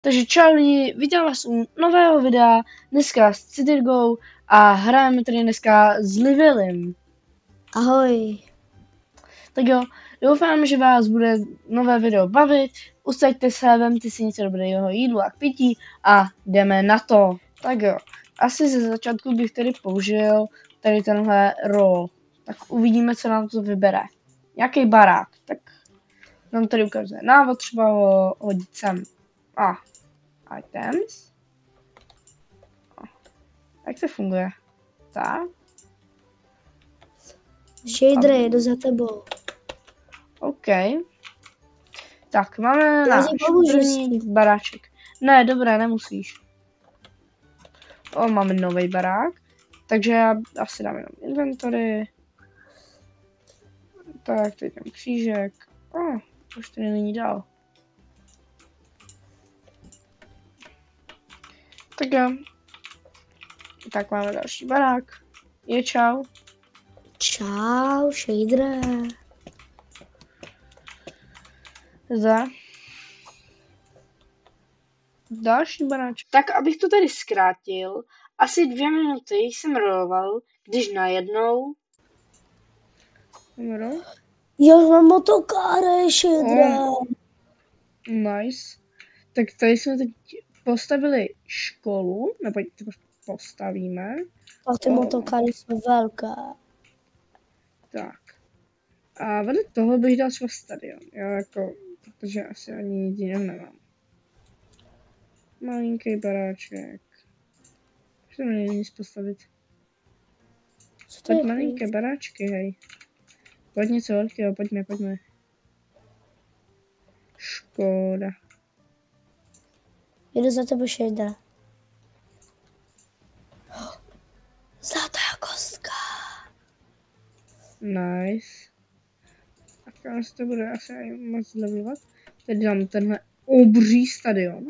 Takže čau lidi, vítám vás u nového videa, dneska s Citirgou a hrajeme tady dneska s Livilem. Ahoj. Tak jo, doufám, že vás bude nové video bavit, usaďte se, vemte si něco dobrého jídla a k pití a jdeme na to. Tak jo, asi ze začátku bych tady použil tady tenhle roll, tak uvidíme, co nám to vybere. Nějaký barák, tak nám tady ukazuje návod, třeba ho hodit sem. Items. Jak to funguje? Tak. Shader, jedu za tebou. OK. Tak, máme náš první baráček. Ne, dobré, nemusíš. Máme nový barák. Takže já asi dám jenom inventory. Tak, tady ten křížek. Už tady není dál. Tak jo. Tak máme další barák. Je čau. Čau, Shader. Za. Další baráček. Tak, abych to tady zkrátil, asi 2 minuty jsem roloval, když najednou... Jo, mám motokáre, Shader. Nice. Tak tady jsme teď postavili školu, nebo postavíme. A ty motokáry jsou velké. Tak. A vedle toho bych dal třeba stadion, jo, jako, protože asi ani nic jiného nemám. Malinký baráček. Už to není nic postavit. Tak malinké baráčky, hej. Pojď něco velkého, pojďme. Škoda. Jedu za tebou, Shader. Zlatá kostka. Nice. A kam se to bude asi moc levelovat. Teď dám tenhle obří stadion.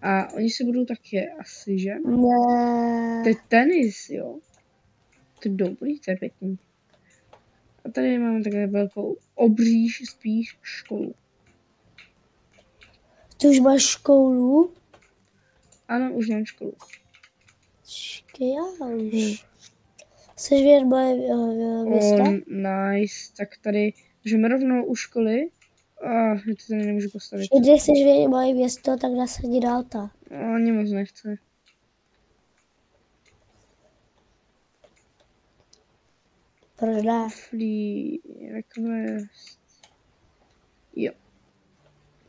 A oni se budou taky asi, že? Ne. To je tenis, jo. To je dobrý, to je pěkný. A tady máme takhle velkou obří spíš školu. Ty už máš školu? Ano, už mám školu. Já už. Chceš vědět moje města? Nice, tak tady můžeme rovnou u školy. Já to tady nemůžu postavit. Když chceš vědět moje město, tak nasadí do auta. Ani moc nechce. Proč ne? Free request. Jo.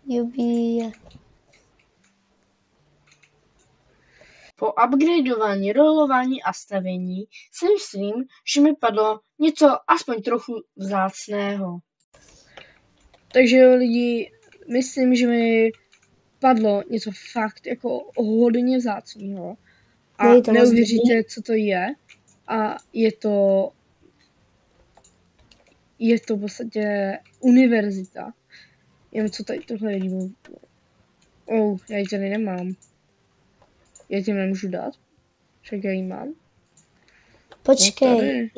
Jubí. Po upgradeování, rolování a stavění si myslím, že mi padlo něco aspoň trochu vzácného. Takže jo lidi, myslím, že mi padlo něco fakt jako hodně vzácného. A neuvěříte, co to je. A je to v podstatě univerzita. Jen co tady tohle je. Já ji tady nemám. Já ti nemůžu dát. Však já ji mám. Počkej,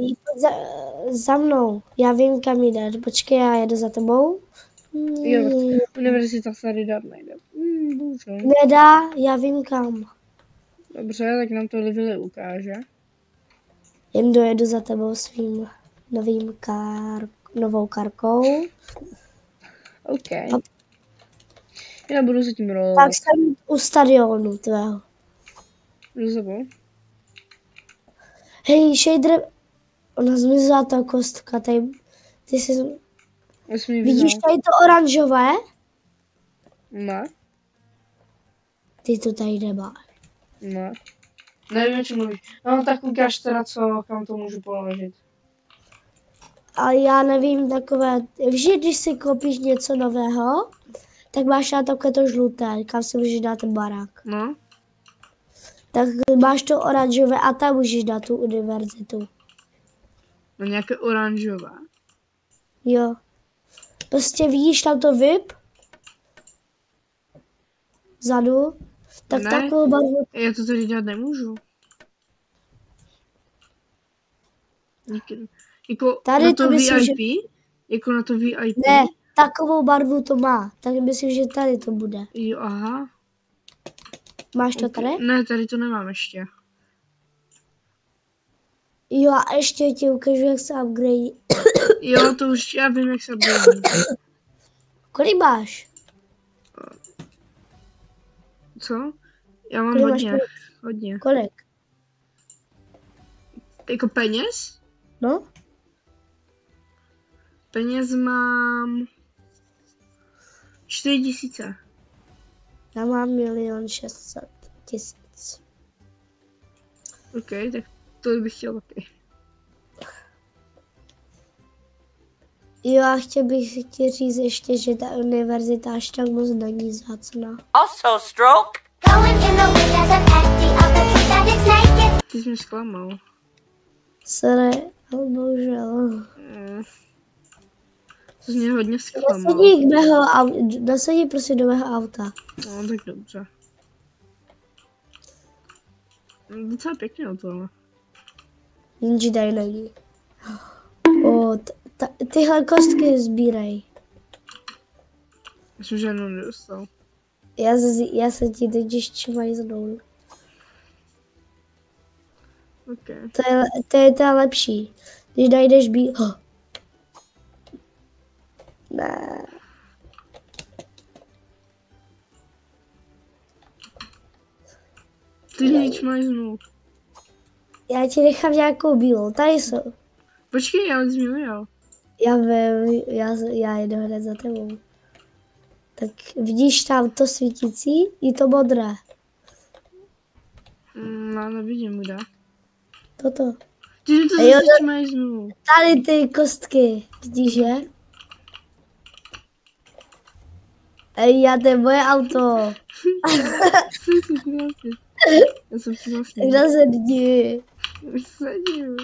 za mnou. Já vím, kam jde. Počkej, já jedu za tebou. Jo, univerzita se tady dát nejde. Bohužel. Nedá, já vím kam. Dobře, tak nám to Livili ukáže. Jen dojedu za tebou svým novým novou karkou. OK. Já budu zatím rolovat. Tak jsem u stadionu tvého. Jdu za sebou. Hej, Shader, ona zmizela ta kostka, tady, ty jsi... Vidíš tady to oranžové? Ne. Ty to tady nemáš. Ne. Nevím, o čem mluvíš. No tak ukáž teda, kam to můžu položit. A já nevím, takové, vždy, když si koupíš něco nového, tak máš na takové to žluté, kam si můžeš dát ten barák. No. Tak máš to oranžové a tam můžeš dát tu univerzitu. No nějaké oranžové. Jo. Prostě vidíš tam to VIP? Vzadu? Tak ne, takovou barvu. Já to tady dělat nemůžu. Jako Tady na to myslím, VIP? Jako na to VIP? Ne, takovou barvu to má. Tak myslím, že tady to bude. Jo, aha. Máš to tady? Ne, tady to nemám ještě. Jo, a ještě ti ukážu, jak se upgrade. Jo, to už já vím, jak se upgrade. Kolik máš? Co? Já mám Kolik máš hodně, peněz? hodně. Kolik? Jako peněz? No? Peněz mám 4000. Já mám 1 600 000. OK, tak to bych chtěl taky. Jo, a chtěl bych ti říct ještě, že ta univerzita až tak moc není vzácná. Also stroke. Ty jsi mě zklamal. Sorry, ale bohužel. To jsi mě hodně zklamal. Nasadí prostě do mého auta. No, tak dobře. Docela pěkně o to. Nic tady není. O, tyhle kostky sbírej. Já jsem žádnou nedostal. Já se ti teď ještě majznou. OK. To je lepší. Když najdeš Ne. Ty nic máš znovu. Já ti nechám nějakou bílou. Tady jsou. Počkej, já jsi mě viděl. Já vím, já jedu hned za tebou. Tak vidíš tam to svítící i to modré. No, nevidím, kde. Toto. Ty to Jo, zase máš znovu. Tady ty kostky. Vidíš, že? Já, to je moje auto. Já jsem si vlastně. Tak nasedni. Sedím.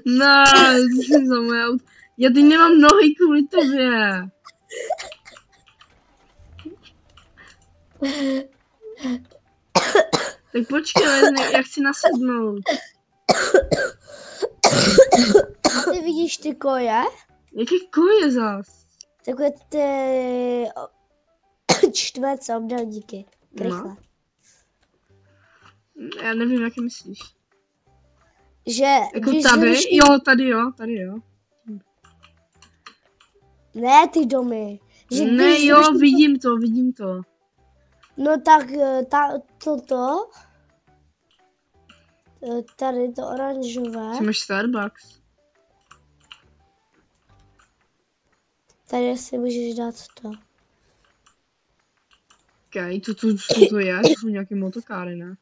No, ty jsi za moje auto. Já teď nemám nohy kvůli tobě. Tak počkej, já chci nasednout. A ty vidíš ty koje? Jaký koje zas? Takové ty čtverce obdélníky. Rychle. No. Já nevím, jak myslíš. Že Jako když tady? zruší... Jo, tady jo. Ne ty domy. Že Ne, když jo, zruší... vidím to. No tak toto. Tady to oranžové. Ty máš Starbucks. Tady si můžeš dát to. Okay, to je? To jsou nějaké motokáry, ne?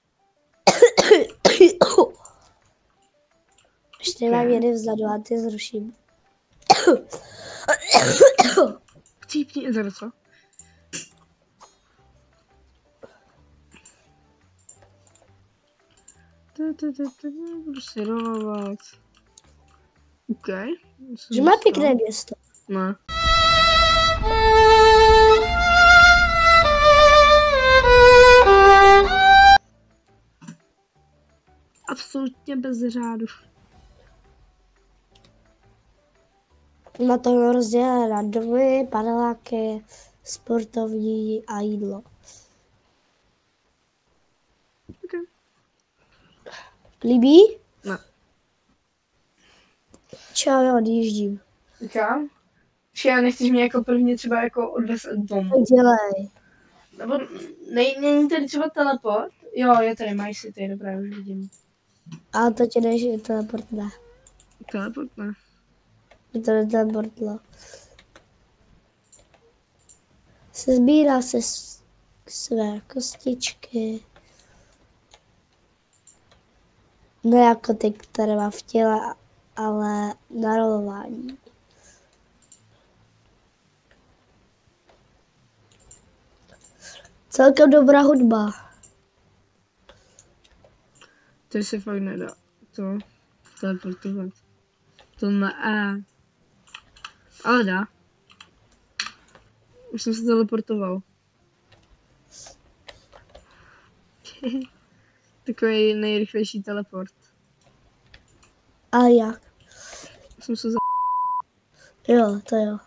Ještě mám jeden vzadu a ty zruším. Chcípni, za co? Budu si rolovat. OK. Že má pěkné město. Ne. Absolutně bez řádu. Má to rozdělené na domy, paneláky, sportovní a jídlo. Okay. Líbí? Ne. Čau, já odjíždím. Říkám? Já nechceš mě jako prvně třeba jako odvést domů. Dělej. Nebo není tady třeba teleport? Jo, je tady, máš si tady, dobré, už vidím. A to tě než teleport ne. Teleport ne. To neteleportlo. Se sbírá se své kostičky. Ne jako ty, které má v těle, ale na rolování. Celkem dobrá hudba. Tady se fakt nedá to teleportovat. To ne. Ale dá. Už jsem se teleportoval. Takový nejrychlejší teleport. A jak? Jsem se Jo, to jo.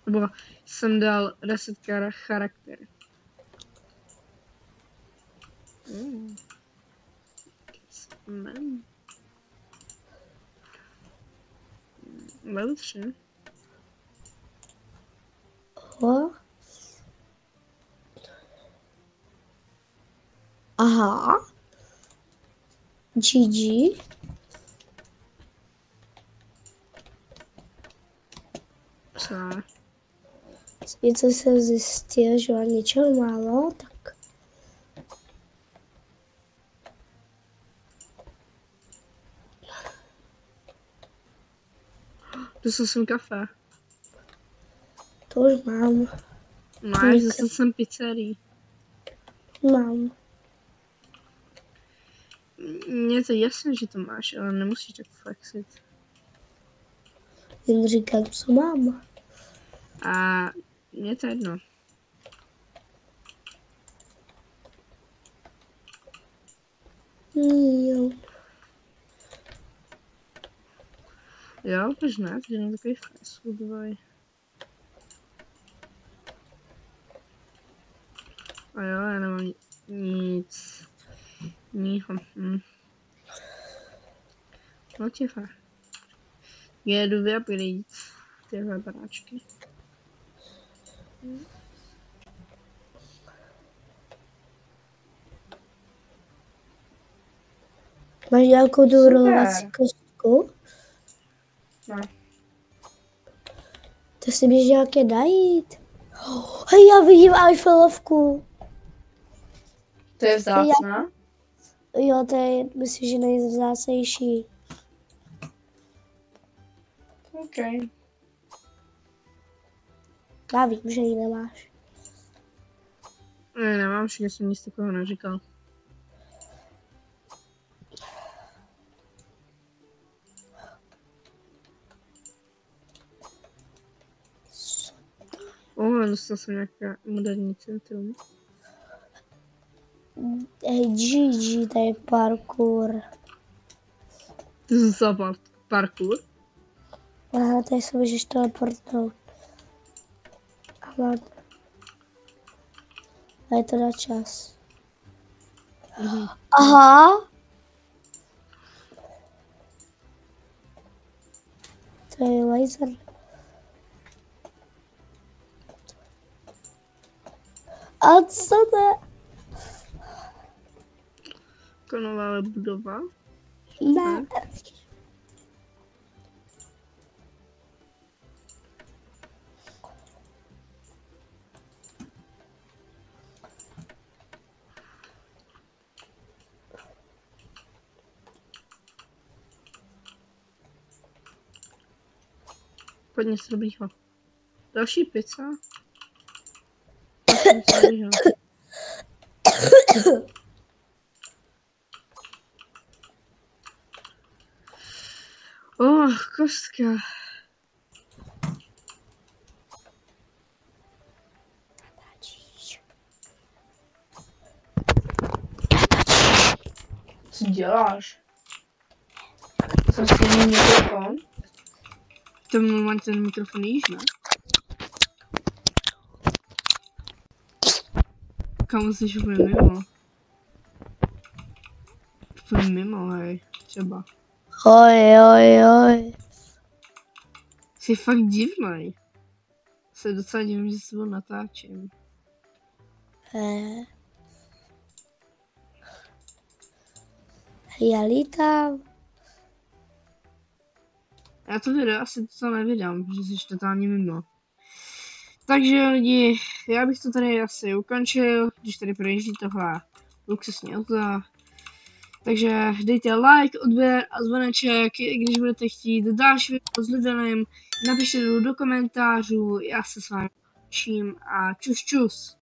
Nebo jsem dal reset charakter. Level 3. O. Aha. GG. Co? Něco jsem zjistil, že mám něčeho málo, tak Dostal jsem kafe. to už mám. Máš, dostal jsem pizzerii. Mám. Mně to jasné, že to máš, ale nemusíš tak flexit. Jen říkám, co mám. A mně to jedno. Jo. Jo, proč ne? To je takový fast foodový. A jo, já nemám nic. No ticho. Jedu vyupgrade tyhle baráčky. Máš nějakou dourolovací kostku? No. To si běž nějaké najít. Hej, já vidím Eiffelovku. To je vzácná? Jo, to je, myslím, že nejvzácnější. OK. Já vím, že ji nemáš. Ne, nemám, že jsem nic takového neříkal. Dostal jsem nějaké moderní centrum. Hej, GG, to je parkour. To je za parkour? Aha, tady se můžeš teleportnout. A je to na čas. Aha. To je laser. A co to? Jako nová budova? Ne. Pojď něco dobrýho. Další pizza? Kostka. Co děláš? Co si mikrofon? To mám ten mikrofon již, ne? Kam jsi úplně mimo? Úplně mimo, hej, třeba. Oj. Jsi fakt divnej. Se docela divím, že s tebou natáčím. Já lítám. Já to video asi to nevydám, protože jsi totálně mimo. Takže lidi, já bych to tady asi ukončil, když tady projíždí tohle luxusní auto. Takže dejte like, odběr a zvoneček, když budete chtít další video s Lidanem, napište do komentářů, já se s vámi učím a čus čus.